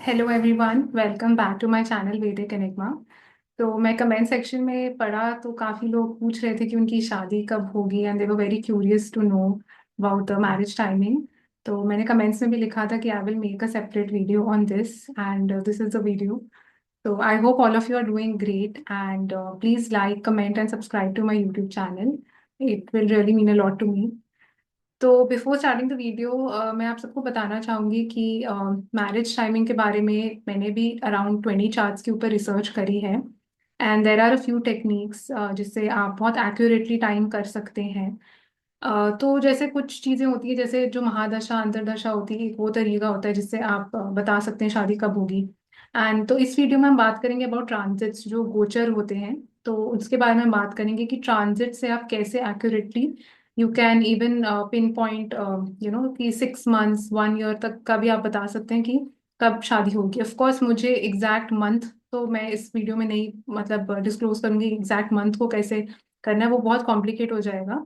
Hello everyone, welcome back to my channel Vedic enigma. तो मैं comment section में पढ़ा तो काफ़ी लोग पूछ रहे थे कि उनकी शादी कब होगी and they were very curious to know about the marriage timing. तो मैंने कमेंट्स में भी लिखा था कि I will make a separate video on this and this is the video. तो I hope all of you are doing great and please like comment and subscribe to my YouTube channel. It will really mean a lot to me. तो before starting the video मैं आप सबको बताना चाहूँगी कि marriage timing के बारे में मैंने भी अराउंड 20 चार्ट्स के ऊपर रिसर्च करी है and there are a few techniques जिससे आप बहुत एक्यूरेटली टाइम कर सकते हैं। तो जैसे कुछ चीज़ें होती है, जैसे जो महादशा अंतरदशा होती है, एक वो तरीका होता है जिससे आप बता सकते हैं शादी कब होगी। एंड तो इस वीडियो में हम बात करेंगे अबाउट ट्रांजिट्स जो गोचर होते हैं। तो उसके बारे में हम बात करेंगे कि ट्रांजिट से आप कैसे accurately you can even pin point कि 6 मंथ्स 1 ईयर तक का भी आप बता सकते हैं कि कब शादी होगी। ऑफ कोर्स मुझे एग्जैक्ट मंथ तो मैं इस वीडियो में नहीं मतलब डिस्क्लोज करूंगी एग्जैक्ट मंथ को कैसे करना है, वो बहुत कॉम्प्लिकेट हो जाएगा।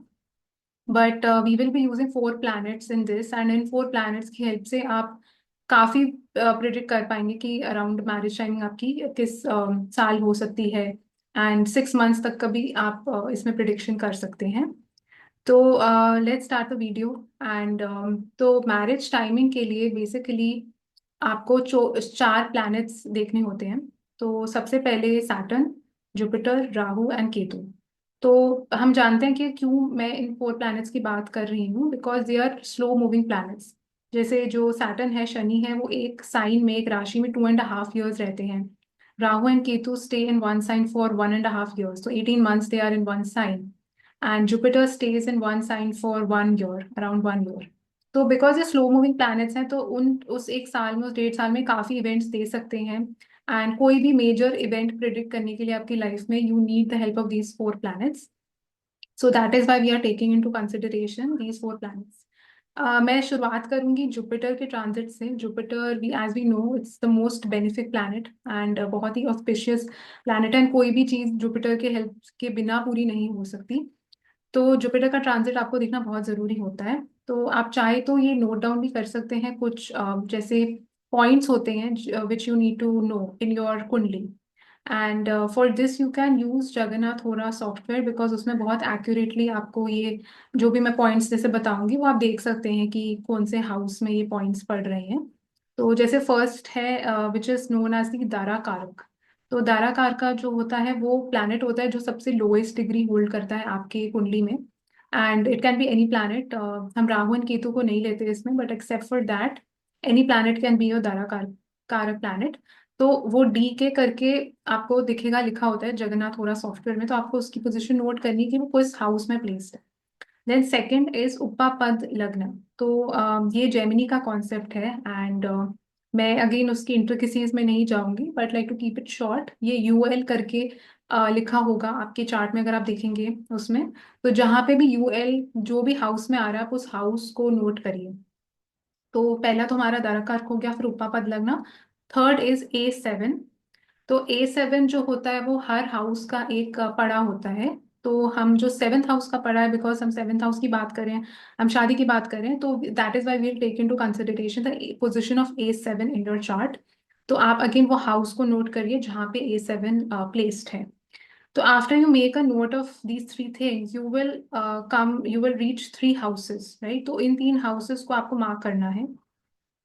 But we will be using 4 planets in this and in 4 planets की हेल्प से आप काफ़ी प्रिडिक्ट कर पाएंगे कि अराउंड मैरिज टाइमिंग आपकी किस साल हो सकती है एंड 6 मंथ्स तक का भी आप इसमें प्रिडिक्शन कर सकते हैं। तो let's start the video and तो मैरिज टाइमिंग के लिए बेसिकली आपको 4 प्लैनेट्स देखने होते हैं। तो सबसे पहले Saturn, Jupiter, Rahu and Ketu. तो हम जानते हैं कि क्यों मैं इन 4 प्लैनेट्स की बात कर रही हूँ, because they are slow moving planets. जैसे जो सैटर्न है, शनि है, वो एक साइन में एक राशि में 2.5 years रहते हैं। Rahu and Ketu stay in one sign for 1.5 years, तो 18 months they are in one sign. And Jupiter stays in one sign for 1 year, around 1 year। तो बिकॉज ये स्लो मूविंग प्लैनेट्स हैं तो उन उस एक साल में, उस 1.5 साल में काफी इवेंट्स दे सकते हैं। एंड कोई भी मेजर इवेंट प्रिडिक्ट करने के लिए आपकी लाइफ में you need the help of these 4 planets. So that is why we are taking into consideration these 4 planets. मैं शुरुआत करूंगी जुपिटर के ट्रांजिट से। Jupiter, we as we know, it's the most benefic planet and बहुत ही auspicious planet है। कोई भी चीज जुपिटर के हेल्प के बिना पूरी नहीं हो सकती। तो जुपिटर का ट्रांजिट आपको देखना बहुत जरूरी होता है। तो आप चाहे तो ये नोट डाउन भी कर सकते हैं कुछ जैसे पॉइंट्स होते हैं which you need to know in your kundli. And for this you can use Jagannath Hora software, because उसमें बहुत एक्यूरेटली आपको ये जो भी मैं पॉइंट्स जैसे बताऊंगी वो आप देख सकते हैं कि कौन से हाउस में ये पॉइंट्स पड़ रहे हैं। तो जैसे फर्स्ट है which is known as the Dara Karaka. तो दारा कारक का जो होता है वो प्लैनेट होता है जो सबसे लोएस्ट डिग्री होल्ड करता है आपकी कुंडली में। And it can be any planet, हम राहु एंड केतु को नहीं लेते इसमें, but except for that any planet can be your Dara कारक प्लैनेट। तो वो डी के करके आपको दिखेगा, लिखा होता है जगन्नाथ होरा सॉफ्टवेयर में। तो आपको उसकी पोजीशन नोट करनी है कि वो किस हाउस में प्लेस्ड है। देन सेकंड इज उपापद लग्न। तो ये जेमिनी का कॉन्सेप्ट है एंड मैं अगेन उसकी इंट्रिकेसीज में नहीं जाऊंगी, but like to keep it short, ये यूएल करके लिखा होगा आपके चार्ट में अगर आप देखेंगे उसमें। तो जहां पे भी यूएल जो भी हाउस में आ रहा है आप उस हाउस को नोट करिए। तो पहला तो हमारा दाराकार हो गया, फिर उपापद लगना। Third is A7। तो A7 जो होता है वो हर हाउस का एक पड़ा होता है। तो हम जो सेवेंथ हाउस का पड़ा है, बिकॉज हम सेवेंथ हाउस की बात करें, हम शादी की बात करें, तो that is why we'll take into consideration the position of A7 in your chart. तो आप अगेन वो हाउस को नोट करिए जहाँ पे A7 प्लेस्ड है। तो after you make a note of these 3 things you will reach 3 houses, right. तो इन 3 हाउसेस को आपको मार्क करना है।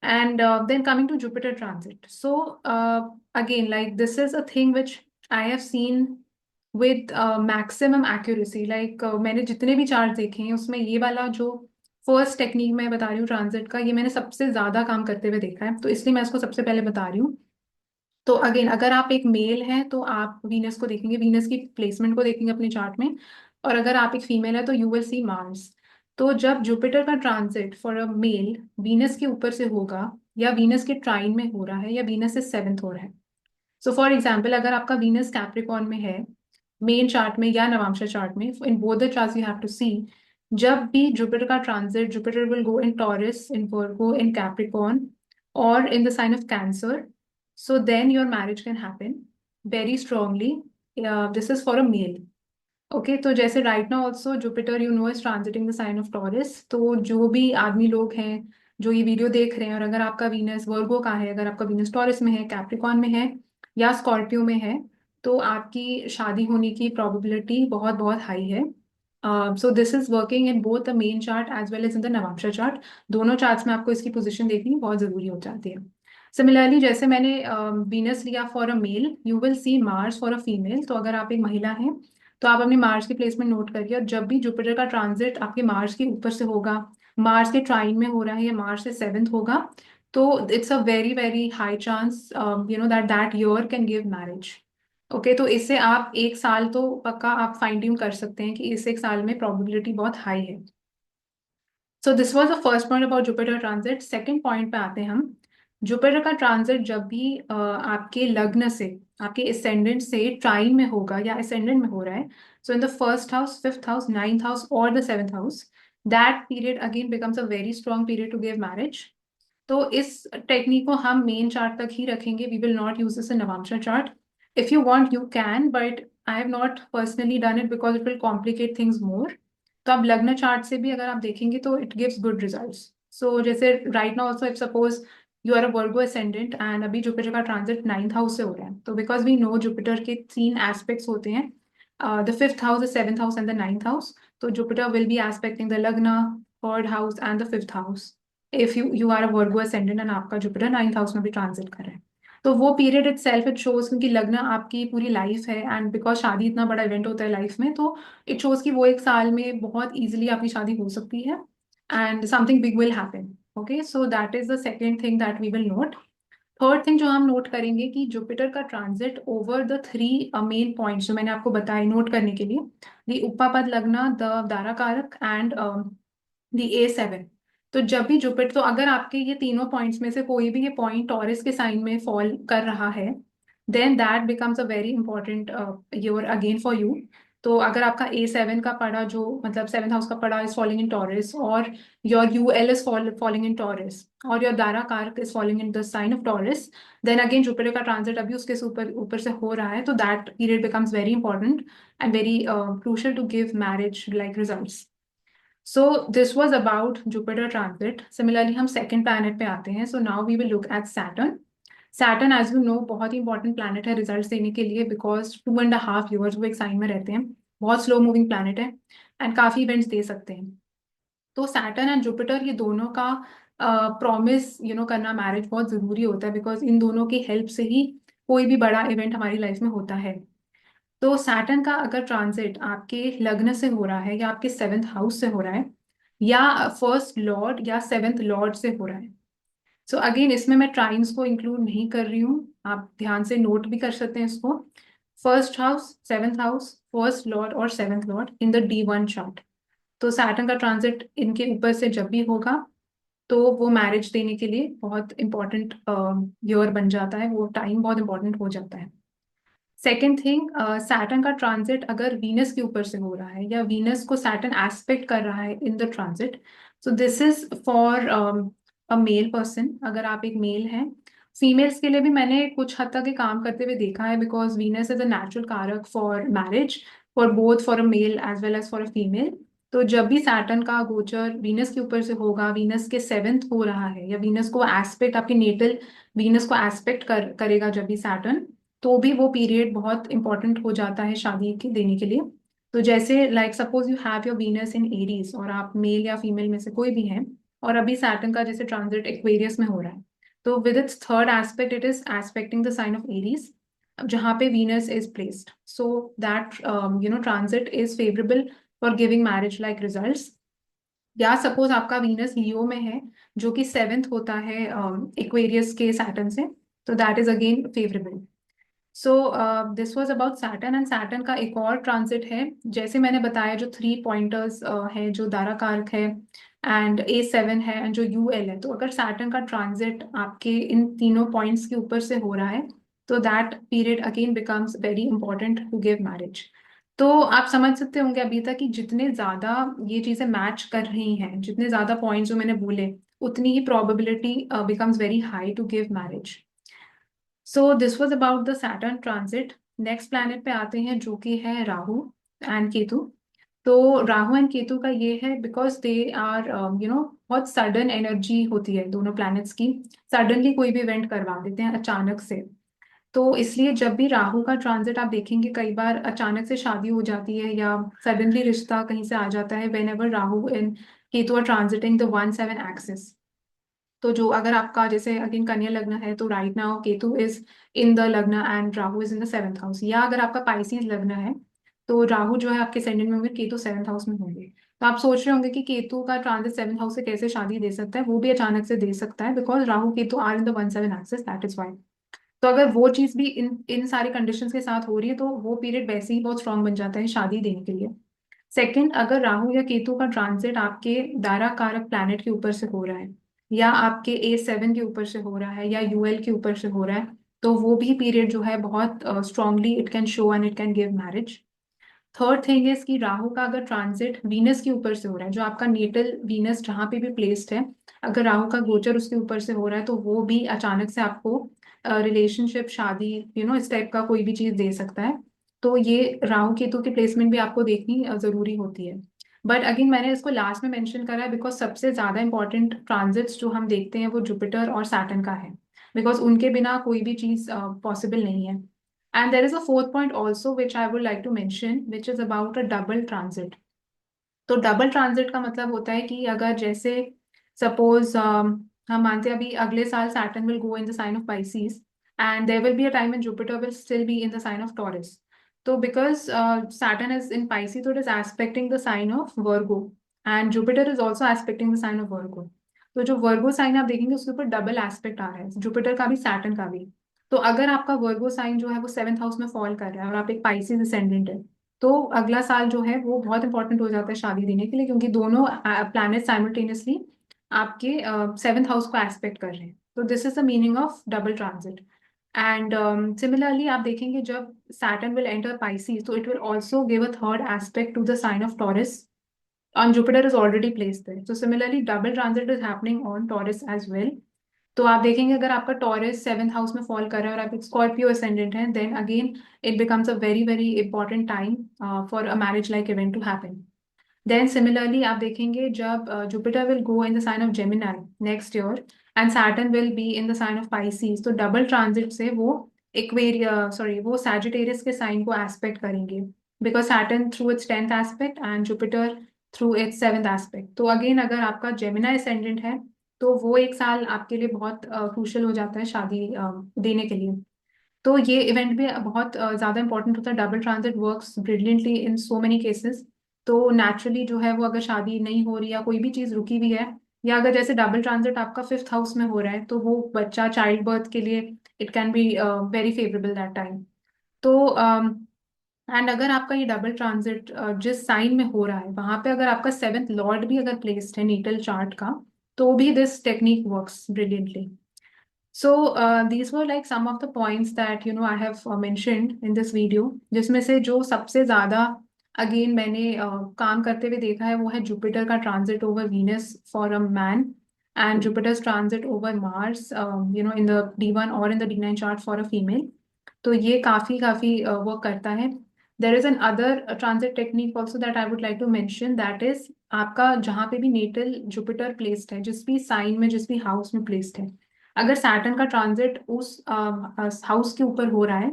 And then coming to Jupiter transit. So again, like this is a thing which I have seen with maximum accuracy. Like मैंने जितने भी chart देखे हैं उसमें ये वाला जो फर्स्ट टेक्निक मैं बता रही हूँ ट्रांजिट का, ये मैंने सबसे ज्यादा काम करते हुए देखा है, तो इसलिए मैं इसको सबसे पहले बता रही हूँ। तो अगेन, अगर आप एक मेल हैं तो आप वीनस को देखेंगे, वीनस की प्लेसमेंट को देखेंगे अपने चार्ट में। और अगर आप एक फीमेल है तो यू विल सी मार्स। तो जब जुपिटर का transit for a male Venus के ऊपर से होगा, या वीनस के ट्राइन में हो रहा है, या वीनस से सेवेंथ हो रहा है। सो फॉर एग्जाम्पल, अगर आपका वीनस कैप्रिकॉन में है मेन चार्ट में या नवांशा चार्ट में, in both the charts you have to see, जब भी जुपिटर का transit, Jupiter will go in Taurus, in Virgo, in Capricorn और in the sign of Cancer, so then your marriage can happen very strongly. This is for a male. Okay, तो जैसे right now also Jupiter you know is transiting the sign of Taurus. तो जो भी आदमी लोग हैं जो ये वीडियो देख रहे हैं, और अगर आपका वीनस वर्गो का है, अगर आपका वीनस टॉरस में है, कैप्रिकॉन में है या स्कॉर्पियो में है, तो आपकी शादी होने की प्रोबेबिलिटी बहुत बहुत हाई है. So this is working in both the main chart as well as in the navamsha chart. दोनों चार्ट्स में आपको इसकी पोजीशन देखनी बहुत जरूरी हो जाती है. सिमिलरली जैसे मैंने वीनस लिया for a male, you will see Mars for a female. तो अगर आप एक महिला हैं तो आप अपने मार्स की प्लेसमेंट नोट करिए, और जब भी जुपिटर का ट्रांजिट आपके मार्स के ऊपर से होगा, मार्स के ट्राइन में हो रहा है या मार्स से सेवेंथ होगा, तो it's a very very high chance that that year can give marriage. Okay, तो इससे आप एक साल तो पक्का आप फाइन ट्यून कर सकते हैं कि इस एक साल में प्रोबेबिलिटी बहुत हाई है. So this was the first point about Jupiter transit. Second point पे आते हैं हम. जुपिटर का ट्रांजिट जब भी आपके लग्न से, आपके एसेंडेंट से ट्राइन में होगा या एसेंडेंट में हो रहा है, so in the first house, fifth house, ninth house और the seventh house, that period again becomes a very strong period to give marriage. तो इस टेक्निक को हम मेन चार्ट तक ही रखेंगे. We will not use this in navamsha chart. If you want you can, but I have not personally done it because it will complicate things more. तो आप लग्न चार्ट से भी अगर आप देखेंगे तो it gives good results. So जैसे right now also if suppose you are a Virgo ascendant and अभी जुपिटर का ट्रांजिट नाइन्थ हाउस से हो रहा है, तो बिकॉज वी नो जुपिटर के तीन एस्पेक्ट्स होते हैं, the fifth house, the seventh house and the ninth house. तो Jupiter will be aspecting the lagna, third house and the fifth house if you are a Virgo ascendant and आपका Jupiter ninth house में भी transit कर रहा है. तो वो period itself it shows, क्योंकि लग्न आपकी पूरी लाइफ है एंड बिकॉज शादी इतना बड़ा इवेंट होता है लाइफ में, तो इट शोज कि वो एक साल में बहुत इजीली आपकी शादी हो सकती है and something big will happen. Okay, so that is the second thing that we will note. Third thing जो हम नोट करेंगे कि जुपिटर का transit over the three main points जो मैंने आपको बताए नोट करने के लिए, द उपापद लग्न, द दारा कारक एंड द A7. तो जब भी जुपिटर, तो अगर आपके ये तीनों पॉइंट्स में से कोई भी ये पॉइंट टॉरस के साइन में फॉल कर रहा है, then that becomes a very important year again for you. तो अगर आपका A7 का पड़ा, जो मतलब सेवन हाउस का पड़ा, इज फॉलिंग इन टॉरस, और your UL is falling in Taurus, और your Dara Karaka is falling in the sign of Taurus, then again Jupiter का ट्रांजिट अभी उसके ऊपर ऊपर से हो रहा है, तो that period becomes very important and very crucial to give marriage like results. So this was about Jupiter transit. Similarly हम सेकेंड प्लैनेट पे आते हैं. So now we will look at Saturn. Saturn as you know बहुत ही important planet है result देने के लिए, बिकॉज 2.5 years वो एक साइन में रहते हैं. बहुत स्लो मूविंग प्लैनेट है एंड काफी इवेंट्स दे सकते हैं. तो सैटर्न एंड जुपिटर ये दोनों का प्रॉमिस करना मैरिज बहुत जरूरी होता है, बिकॉज इन दोनों की हेल्प से ही कोई भी बड़ा इवेंट हमारी लाइफ में होता है. तो सैटर्न का अगर ट्रांजिट आपके लग्न से हो रहा है या आपके सेवेंथ हाउस से हो रहा है या फर्स्ट लॉर्ड या सेवेंथ लॉर्ड से हो रहा है, सो अगेन इसमें मैं ट्राइन्स को इंक्लूड नहीं कर रही हूँ, आप ध्यान से नोट भी कर सकते हैं इसको. First house, seventh house, first lord और seventh lord in the D1 chart. तो सैटर्न का ट्रांजिट इनके ऊपर से जब भी होगा तो वो मैरिज देने के लिए बहुत इंपॉर्टेंट ईयर बन जाता है, वो टाइम बहुत इंपॉर्टेंट हो जाता है. सेकेंड थिंग, सैटर्न का ट्रांजिट अगर वीनस के ऊपर से हो रहा है या वीनस को सैटर्न एस्पेक्ट कर रहा है in the transit, so this is for a male person. अगर आप एक मेल हैं, फीमेल्स के लिए भी मैंने कुछ हद तक ये काम करते हुए देखा है, because Venus is a natural karaka for marriage for both for a male as well as for a female. तो जब भी सैटर्न का गोचर वीनस के ऊपर से होगा, वीनस के सेवेंथ हो रहा है या वीनस को एस्पेक्ट, आपके नेटल वीनस को एस्पेक्ट करेगा जब भी सैटर्न, तो भी वो पीरियड बहुत इंपॉर्टेंट हो जाता है शादी के देने के लिए. तो जैसे like suppose you have your Venus in Aries, और आप मेल या फीमेल में से कोई भी हैं, और अभी सैटर्न का जैसे ट्रांजिट एक्वेरियस में हो रहा है, तो with its third aspect it is aspecting the sign of Aries जहाँ पे Venus is placed. So that transit is favourable for giving marriage like results. या सपोज आपका वीनस लियो में है, जो कि सेवेंथ होता है एक्वेरियस के सैटर्न से, तो that is again favourable. So this was about Saturn. And Saturn का एक और ट्रांजिट है, जैसे मैंने बताया, जो थ्री पॉइंटर्स है, जो दारा कारक है एंड A7 है एंड जो UL है. तो अगर सैटर्न का ट्रांजिट आपके इन तीनों पॉइंट्स के ऊपर से हो रहा है, तो that period again becomes very important to give marriage. तो आप समझ सकते होंगे अभी तक कि जितने ज्यादा ये चीजें मैच कर रही हैं, जितने ज्यादा पॉइंट्स जो मैंने बोले, उतनी ही probability becomes very high to give marriage. So this was about the Saturn transit. Next planet पे आते हैं जो कि है राहु एंड केतु. तो राहु एंड केतु का ये है बिकॉज दे आर बहुत सडन एनर्जी होती है दोनों प्लैनेट्स की। सडनली कोई भी इवेंट करवा देते हैं अचानक से। तो इसलिए जब भी राहु का ट्रांजिट आप देखेंगे कई बार अचानक से शादी हो जाती है या सडनली रिश्ता कहीं से आ जाता है whenever Rahu and Ketu are transiting the 1/7 axis. तो जो अगर आपका जैसे अगेन कन्या लग्न है तो right now Ketu is in the lagna and Rahu is in the 7th house. या अगर आपका पाइसिस लग्न है तो राहु जो है आपके सेंडेंट में होंगे, केतु 7th हाउस में होंगे। तो आप सोच रहे होंगे कि केतु का ट्रांजिट 7th हाउस से कैसे शादी दे सकता है। वो भी अचानक से दे सकता है because Rahu Ketu are in the 1/7 axis, that is why. तो अगर वो चीज भी इन इन सारी कंडीशंस के साथ हो रही है तो वो पीरियड वैसे ही बहुत स्ट्रांग बन जाता है शादी देने के लिए। सेकंड, अगर राहु या केतु का ट्रांजिट आपके दारा कारक प्लैनेट के ऊपर से हो रहा है या आपके A7 के ऊपर से हो रहा है या UL के ऊपर से हो रहा है तो वो भी पीरियड जो है बहुत strongly it can show and it can give marriage. Third thing is कि राहु का अगर ट्रांजिट वीनस के ऊपर से हो रहा है, जो आपका नेटल वीनस जहाँ पे भी प्लेस्ड है, अगर राहु का गोचर उसके ऊपर से हो रहा है तो वो भी अचानक से आपको रिलेशनशिप, शादी, इस टाइप का कोई भी चीज दे सकता है। तो ये राहु केतु की प्लेसमेंट भी आपको देखनी जरूरी होती है। बट अगेन मैंने इसको लास्ट में मेंशन करा है बिकॉज सबसे ज्यादा इंपॉर्टेंट ट्रांजिट्स जो हम देखते हैं वो जुपिटर और सैटर्न का है। बिकॉज उनके बिना कोई भी चीज पॉसिबल नहीं है। And there is a fourth point also which I would like to mention, which is about a double transit. तो डबल ट्रांजिट का मतलब होता है कि अगर जैसे सपोज हम मानते हैं अभी अगले साल Saturn will go in the sign of Pisces and there will be a time in Jupiter will still be in the sign of Taurus. तो because Saturn is in Pisces तो it is aspecting the sign of Virgo and Jupiter is also aspecting the sign of Virgo. तो जो वर्गो sign आप देखेंगे उसके ऊपर double aspect आ रहा है, जुपिटर का भी सैटर्न का भी। तो अगर आपका वर्गो साइन जो है वो 7th हाउस में फॉल कर रहा है और आप एक पाइसिस असेंडेंट है तो अगला साल जो है वो बहुत इंपॉर्टेंट हो जाता है शादी देने के लिए क्योंकि दोनों प्लैनेट साइमल्टेनियसली आपके 7th हाउस को एस्पेक्ट कर रहे हैं। तो this is the meaning of double transit. And similarly आप देखेंगे जब सैटर्न विल एंटर पाइसिस तो it will also give a third aspect to the sign of Taurus and Jupiter is already placed there. So similarly, double transit is happening on Taurus as well. तो आप देखेंगे अगर आपका taurus 7th house में fall कर रहा है और आप एक स्कॉर्पियो असेंडेंट हैं then again it becomes a very very important time for a marriage like event to happen. Then similarly आप देखेंगे जब Jupiter will go in the sign of Gemini next year and Saturn will be in the sign of Pisces तो double transit से वो Aquarius sorry वो Sagittarius के साइन को एस्पेक्ट करेंगे because Saturn through its 10th aspect and Jupiter through it's 7th aspect. तो again अगर आपका जेमिनाई असेंडेंट है तो वो एक साल आपके लिए बहुत क्रूशल हो जाता है शादी देने के लिए। तो ये इवेंट भी बहुत ज्यादा इंपॉर्टेंट होता है। डबल ट्रांजिट वर्क्स ब्रिलियंटली इन सो मेनी केसेस। तो नेचुरली जो है वो अगर शादी नहीं हो रही या कोई भी चीज रुकी हुई है या अगर जैसे डबल ट्रांजिट आपका 5th हाउस में हो रहा है तो वो बच्चा चाइल्ड बर्थ के लिए it can be very favourable that time. तो एंड अगर आपका ये डबल ट्रांजिट जिस साइन में हो रहा है वहां पे अगर आपका 7th लॉर्ड भी अगर प्लेस्ड है नीटल चार्ट का तो भी this technique works brilliantly. So these were like some of the points that I have mentioned in this video, जिसमें से जो सबसे ज्यादा अगेन मैंने काम करते हुए देखा है वो है जुपिटर का transit over Venus for a man and Jupiter's transit over Mars in the D1 और in the D9 chart for a female. तो ये काफी काफी वर्क करता है। There is another transit technique also that I would like to mention, that is आपका जहाँ पे भी नेटल जुपिटर प्लेस्ड है, जिस भी साइन में जिस भी हाउस में प्लेस्ड है, अगर सैटर्न का ट्रांजिट उस हाउस के ऊपर हो रहा है,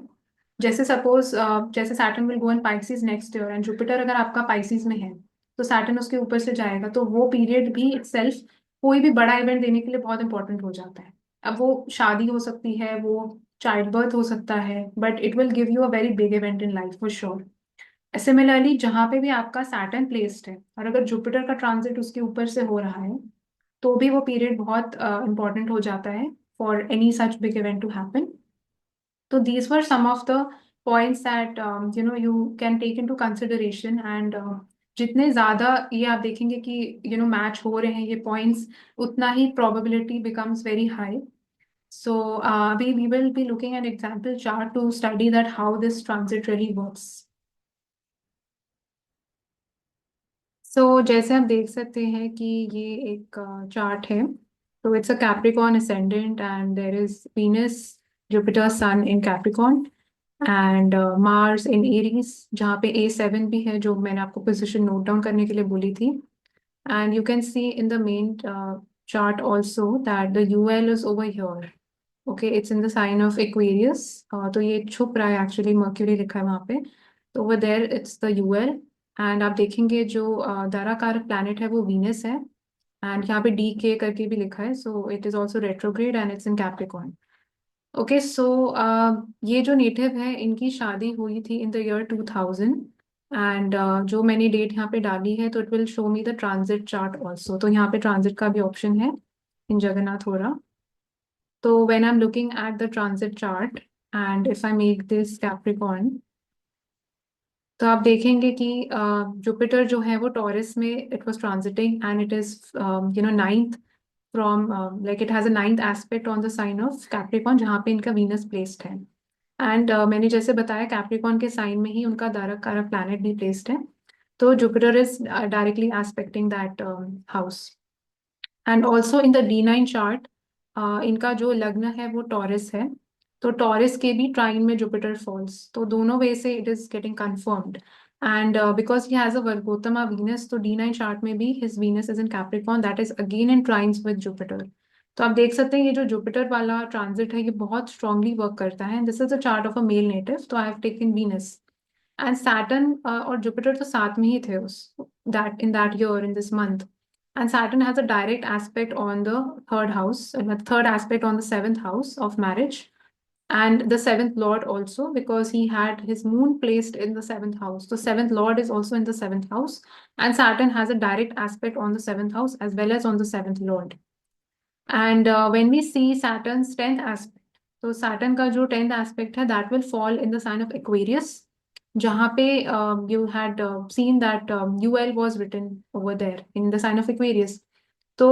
जैसे सपोज जैसे Saturn will go in Pisces next year and Jupiter अगर आपका पाइसिस में है तो सैटर्न उसके ऊपर से जाएगा तो वो पीरियड भी इटसेल्फ कोई भी बड़ा इवेंट देने के लिए बहुत इंपॉर्टेंट हो जाता है। अब वो शादी हो सकती है, वो चाइल्ड बर्थ हो सकता है, but it will give you a very big event in life for sure. Similarly जहाँ पे भी आपका सैटर्न प्लेस्ड है और अगर जुपिटर का ट्रांजिट उसके ऊपर से हो रहा है तो भी वो पीरियड बहुत इंपॉर्टेंट हो जाता है for any such big event to happen. तो these were some of the points that you can take into consideration and जितने ज्यादा ये आप देखेंगे कि मैच हो रहे हैं ये पॉइंट्स उतना ही probability becomes very high. So we will be looking at example chart to study that how this transit really works. So जैसे आप देख सकते हैं कि ये एक चार्ट है। तो it's a Capricorn ascendant and there is Venus, Jupiter, Sun in Capricorn. And Mars in Aries जहाँ पे A7 भी है, जो मैंने आपको पोजिशन नोट डाउन करने के लिए बोली थी. And you can see in the main chart also that the UL is over here. Okay, it's in the sign of Aquarius. तो ये छुप रहा है एक्चुअली, मर्क्यूरी लिखा है वहाँ पे. तो over there it's the UL. And आप देखेंगे जो दाराकार प्लैनेट है वो वीनस है. एंड यहाँ पे DK करके भी लिखा है, so it is also retrograde and it's in Capricorn. Okay, so ये जो नेटिव है इनकी शादी हुई थी इन द ईयर 2000. एंड जो मैंने डेट यहाँ पे डाली है, तो it will show me the transit chart also. तो यहाँ पे ट्रांजिट का भी ऑप्शन है इन जगन्नाथ होरा. तो when I'm looking at the transit chart and if I make this Capricorn, तो आप देखेंगे कि जुपिटर जो है वो टॉरस में it was transiting and it is ninth from, like it has a ninth aspect on the sign of Capricorn जहाँ पे इनका वीनस प्लेस्ड है. एंड मैंने जैसे बताया कैप्रिकॉर्न के साइन में ही उनका दारक कारक प्लैनेट भी प्लेस्ड है. तो Jupiter is directly expecting that house. And also in the D9 chart इनका जो लग्न है वो टॉरस है. तो टॉरस के भी ट्राइन में जुपिटर फॉल्स, तो दोनों वे से it is getting confirmed. And because he has a vargottama Venus, तो D9 चार्ट में भी his Venus is in Capricorn, that is again in trines with Jupiter. तो आप देख सकते हैं ये जो जुपिटर वाला ट्रांजिट है ये बहुत स्ट्रांगली वर्क करता है. This is a chart of a male native, तो I have taken Venus. And Saturn और जुपिटर तो साथ में ही थे उस that in that year in this month. And Saturn has a direct aspect on the third house, and the third aspect on the seventh house of marriage, and the seventh lord also, because he had his moon placed in the seventh house. So seventh lord is also in the seventh house, and Saturn has a direct aspect on the seventh house as well as on the seventh lord. And when we see Saturn's 10th aspect, तो Saturn का जो 10th aspect है that will fall in the sign of Aquarius, जहाँ पे you had seen that UL was written over there in the sign of Aquarius. तो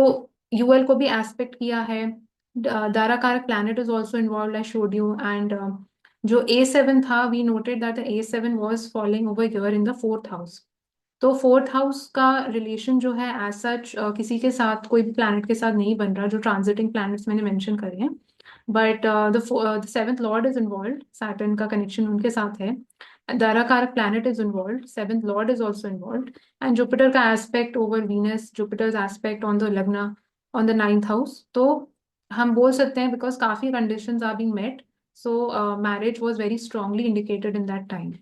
UL को भी aspect किया है. Dara planet is also involved, I showed you. And जो A7 था, we noted that the A7 was falling over here in the fourth house. तो fourth house का relation जो है एज सच किसी के साथ, कोई भी प्लैनेट के साथ नहीं बन रहा, जो ट्रांजिटिंग प्लैनेट्स मैंने मेंशन करे हैं. But the seventh lord is involve, Saturn का कनेक्शन उनके साथ है. Darakaraka planet is involve, seventh lord is also involve. And Jupiter का aspect over Venus, Jupiter's aspect on the lagna on the ninth house. तो हम बोल सकते हैं बिकॉज काफी conditions are being met, so marriage was very strongly indicated in that time.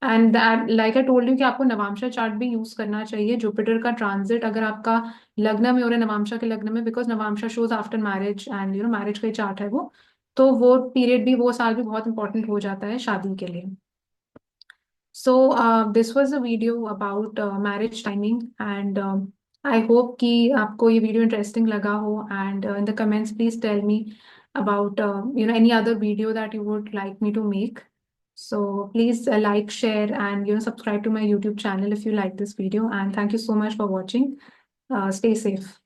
And like I told you कि आपको नवांशा chart भी use करना चाहिए. जुपिटर का ट्रांजिट अगर आपका लग्न में हो रहा है, नवांशा के लग्न में, because navamsha shows after marriage and marriage का चार्ट है वो. तो वो पीरियड भी, वो साल भी बहुत इंपॉर्टेंट हो जाता है शादी के लिए. So this was a video about marriage timing. And I hope कि आपको ये वीडियो इंटरेस्टिंग लगा हो. And in the comments please tell me about any other video that you would like me to make. So please like, share, and subscribe to my YouTube channel if you like this video. And thank you so much for watching. Stay safe.